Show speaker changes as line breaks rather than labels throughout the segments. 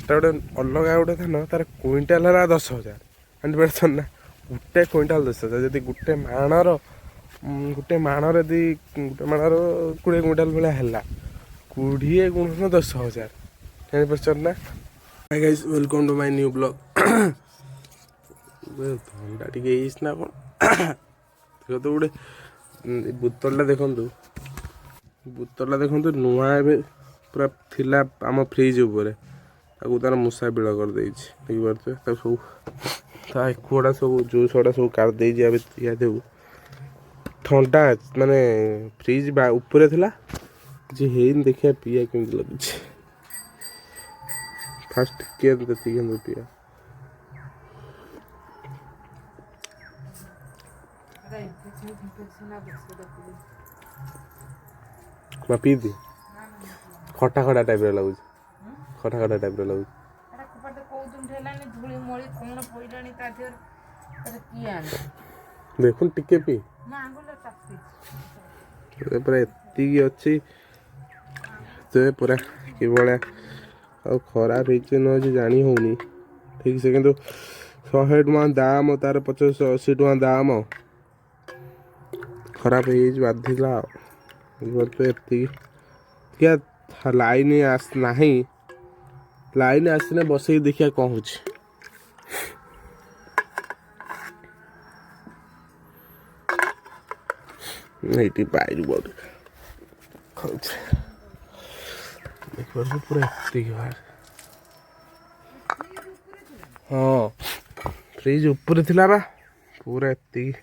ସେଟା ଗୋଟେ ଅଲଗା ଗୋଟେ ଧାନ ତାର କୁଇଣ୍ଟାଲ ହେଲା 10,000 ଜାଣିପାରୁଛନ୍ତି ନା। ଗୋଟେ କୁଇଣ୍ଟାଲ 10,000 ଯଦି ଗୋଟେ ମାଣର ଯଦି ଗୋଟେ ମାଣର 20 କୁଇଣ୍ଟାଲ ଭଳିଆ ହେଲା 20 ଗୁଣନ 10,000 ଜାଣିପାରୁଛନ୍ତି ନା। High guys welcome to my new blog. ଥଣ୍ଡା ଟିକେ ହେଇଯାଇଛି ନା କ'ଣ ଦେଖନ୍ତୁ ଗୋଟେ ବୋତଲଟା ଦେଖନ୍ତୁ ନୂଆ ଏବେ ପୁରା ଥିଲା ଆମ ଫ୍ରିଜ୍ ଉପରେ ତାକୁ ତାର ମୂଷା ବିଳ କରିଦେଇଛି ଦେଖିପାରୁଥିବେ। ତାକୁ ସବୁ ତା ଏକୁଗୁଡ଼ା ସବୁ ଜୁସ୍ ଗୁଡ଼ା ସବୁ କାଢ଼ିଦେଇଛି। ଏବେ ପିଆ ଦେବୁ ଥଣ୍ଡା ମାନେ ଫ୍ରିଜ୍ ଉପରେ ଥିଲା କିଛି ହେଇନି। ଦେଖିବା ପିଆ କେମିତି ଲାଗୁଛି ଫାଷ୍ଟ ଟିକେ ଦେଖିନ୍ତୁ ପିଆ। ପିଇଦି ଖଟା ଟାଇପ୍ର ଲାଗୁଛି ଦେଖୁନ ଟିକେ ପିଇ ପୁରା ଏତିକି ଅଛି ପୁରା କିଭଳିଆ ଆଉ ଖରାପ ହେଇଛି ନ ହେଇଛି ଜାଣି ହେଉନି ଠିକ୍ ସେ, କିନ୍ତୁ 100 ଟଙ୍କା ଦାମ ତାର 75-80 ଟଙ୍କା ଦାମ ଖରାପ ହେଇଯାଇଛି ବାଧିଲା ଆଉ ଏତିକି। ଲାଇନ୍ ନାହିଁ, ଲାଇନ୍ ଆସିଲେ ବସେଇକି ଦେଖିବା କ'ଣ ହେଉଛି। ଏଇଠି ବାଇରୁ ବଢ଼ି ଖାଉଛି ଦେଖିପାରୁଛୁ ପୁରା ଏତିକି ବାହାରେ। ହଁ ଫ୍ରିଜ୍ ଉପରେ ଥିଲା ବା ପୁରା ଏତିକି।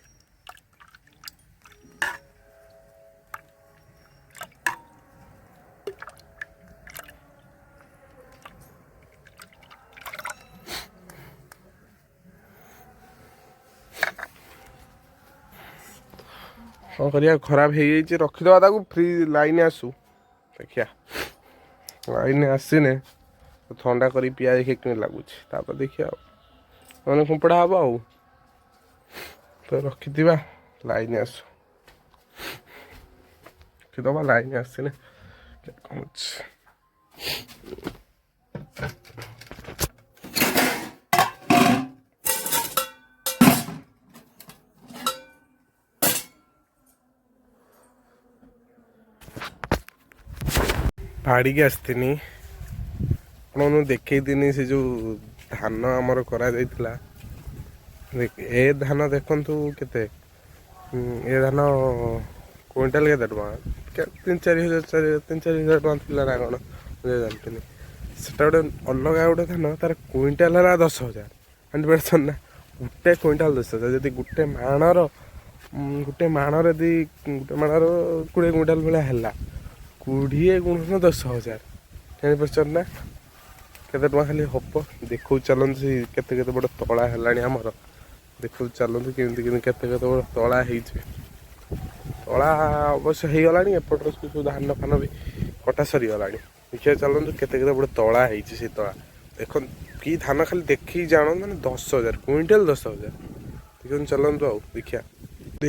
କ'ଣ କରିବା, ଖରାପ ହେଇଯାଇଛି ରଖିଦେବା ତାକୁ। ଲାଇନ୍ ଆସୁ ଦେଖିବା, ଲାଇନ୍ ଆସିନେ ଥଣ୍ଡା କରି ପିଆ ଦେଖିବା କେମିତି ଲାଗୁଛି, ତାପରେ ଦେଖିବା ଆଉ ମାନେ ଫୋପଡ଼ା ହବ ଆଉ। ତ ରଖିଥିବା ଲାଇନ୍ ଆସୁ ରଖିଦେବା, ଲାଇନ୍ ଆସିନେ କ'ଣ ଅଛି। ବାଡ଼ିକି ଆସିଥିନି ଆପଣଙ୍କୁ ଦେଖେଇଥିନି ସେ ଯେଉଁ ଧାନ ଆମର କରାଯାଇଥିଲା। ଏ ଧାନ ଦେଖନ୍ତୁ କେତେ, ଏ ଧାନ କୁଇଣ୍ଟାଲ କେତେ ଟଙ୍କା, 3-4 ହଜାର ଟଙ୍କା ଥିଲା ନା କ'ଣ ମୁଁ ଜାଣିଥିଲି। ସେଟା ଗୋଟେ ଅଲଗା ଗୋଟେ ଧାନ ତାର କୁଇଣ୍ଟାଲ ହେଲା 10,000 ଜାଣିପାରୁଛନ୍ତି ନା। ଗୋଟେ କୁଇଣ୍ଟାଲ 10,000 ଯଦି ଗୋଟେ ମାଣର ଯଦି ଗୋଟେ ମାଣର 20 କୁଇଣ୍ଟାଲ ଭଳିଆ ହେଲା 20 ଗୁଣନ 10,000 ଜାଣିପାରୁଛନ୍ତି ନା। କେତେ ଟଙ୍କା ଖାଲି ହବ ଦେଖାଉଛି ଚାଲନ୍ତୁ। ସେ କେତେ ବଡ଼ ତଳା ହେଲାଣି ଆମର ଦେଖାଉଛି ଚାଲନ୍ତୁ କେମିତି କେତେ ବଡ଼ ତଳା ହେଇଛି। ତଳା ଅବଶ୍ୟ ହେଇଗଲାଣି, ଏପଟର ସବୁ ଧାନ ଫାନ ବି କଟା ସରିଗଲାଣି। ଦେଖିବା ଚାଲନ୍ତୁ କେତେ ବଡ଼ ତଳା ହେଇଛି। ସେ ତଳା ଦେଖନ୍ତୁ କି ଧାନ ଖାଲି ଦେଖିକି ଜାଣନ୍ତୁ ମାନେ 10,000 କୁଇଣ୍ଟାଲ 10,000 ଦେଖନ୍ତୁ ଚାଲନ୍ତୁ ଆଉ ଦେଖିବା।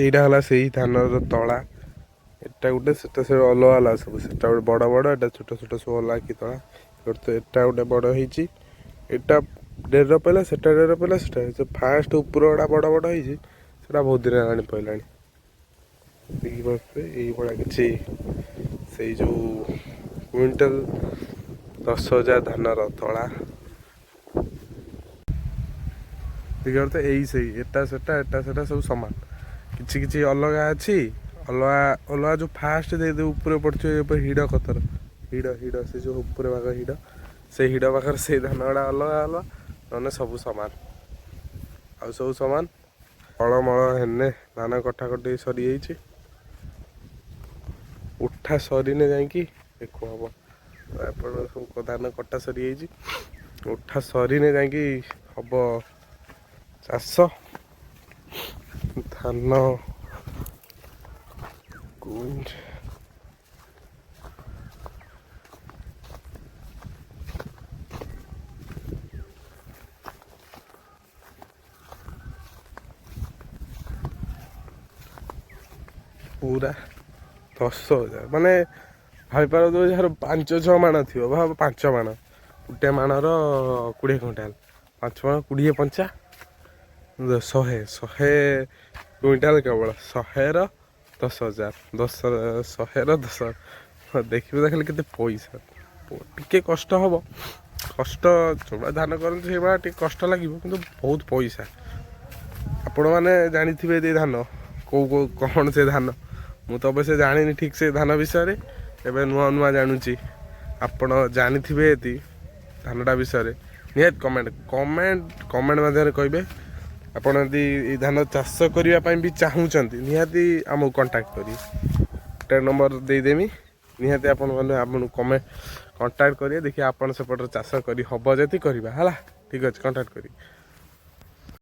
ଏଇଟା ହେଲା ସେଇ ଧାନର ତଳା, ଏଟା ଗୋଟେ ସେଟା ସେ ଅଲଗା ହେଲା ସବୁ। ସେଟା ଗୋଟେ ବଡ଼ ଏଟା ଛୋଟ ସବୁ ଅଲଗା କି ତଳା। ଏଟା ଗୋଟେ ବଡ଼ ହେଇଛି, ଏଟା ଡେର ପଇଲା, ସେଟା ଡେର ପଇଲା, ସେଟା ଫାଷ୍ଟ ଉପର ଗୁଡ଼ା ବଡ଼ ହେଇଛି, ସେଟା ବହୁତ ଦିନ ହେଲାଣି ପଇଲାଣି। ଦେଖିପାରୁଥିବେ ଏଇଭଳିଆ କିଛି ସେଇ ଯେଉଁ କୁଇଣ୍ଟାଲ 10,000 ଧାନର ତଳା ଦେଖିପାରୁଥିବେ। ସେଇ ଏଟା ସେଟା ସବୁ ସମାନ, କିଛି ଅଲଗା ଅଛି। ଅଲଗା ଯେଉଁ ଫାଷ୍ଟ ଦେଇଦେବୁ ଉପରେ ପଡ଼ିଥିବ ଉପରେ ହିଡ଼ କତର ହିଡ଼ ସେ ଯେଉଁ ଉପରେ ଭାଗ ହିଡ଼, ସେଇ ହିଡ଼ ପାଖରେ ସେଇ ଧାନ ଗୁଡ଼ା ଅଲଗା ନହେଲେ ସବୁ ସମାନ। ଆଉ ସବୁ ସମାନ। ଫଳମଳ ହେନେ ଧାନ କଟାକଟି ସରିଯାଇଛି, ଉଠା ସରିନେ ଯାଇକି ଦେଖୁ ହବ। ଏପଟ ସବୁ ଧାନ କଟା ସରିଯାଇଛି, ଉଠା ସରିନେ ଯାଇକି ହବ ଚାଷ। ଧାନ ପୁରା 10,000 ମାନେ ଭାବିପାରନ୍ତୁ ଯାହାର 5-6 ମାଣ ଥିବ, ଭାବ 5 ମାଣ ଗୋଟେ ମାଣର 20 କୁଇଣ୍ଟାଲ, 5 ମାଣ 20 ପଞ୍ଚା 100 କୁଇଣ୍ଟାଲ କେବଳ 100ର 10,000 100ର 10 ଦେଖିବେ ଦେଖିଲେ କେତେ ପଇସା। ଟିକେ କଷ୍ଟ ହବ, କଷ୍ଟ ଯୋଉଭଳିଆ ଧାନ କରନ୍ତି ସେଇଭଳିଆ ଟିକେ କଷ୍ଟ ଲାଗିବ, କିନ୍ତୁ ବହୁତ ପଇସା। ଆପଣମାନେ ଜାଣିଥିବେ ଏ ଧାନ କେଉଁ କ'ଣ ସେ ଧାନ, ମୁଁ ତ ଅବଶ୍ୟ ଜାଣିନି ଠିକ୍ ସେ ଧାନ ବିଷୟରେ, ଏବେ ନୂଆ ନୂଆ ଜାଣୁଛି। ଆପଣ ଜାଣିଥିବେ ଯଦି ଧାନଟା ବିଷୟରେ ନିହାତି କମେଣ୍ଟ ମାଧ୍ୟମରେ କହିବେ। ଆପଣ ଯଦି ଏଇ ଧାନ ଚାଷ କରିବା ପାଇଁ ବି ଚାହୁଁଛନ୍ତି ନିହାତି ଆମକୁ କଣ୍ଟାକ୍ଟ କରିବେ, ଗୋଟେ ନମ୍ବର ଦେଇଦେମି। ନିହାତି ଆପଣଙ୍କୁ କଣ୍ଟାକ୍ଟ କରିବେ, ଦେଖିବା ଆପଣ ସେପଟରେ ଚାଷ କରି ହେବ ଯଦି କରିବା ହେଲା। ଠିକ୍ ଅଛି, କଣ୍ଟାକ୍ଟ କରିବେ।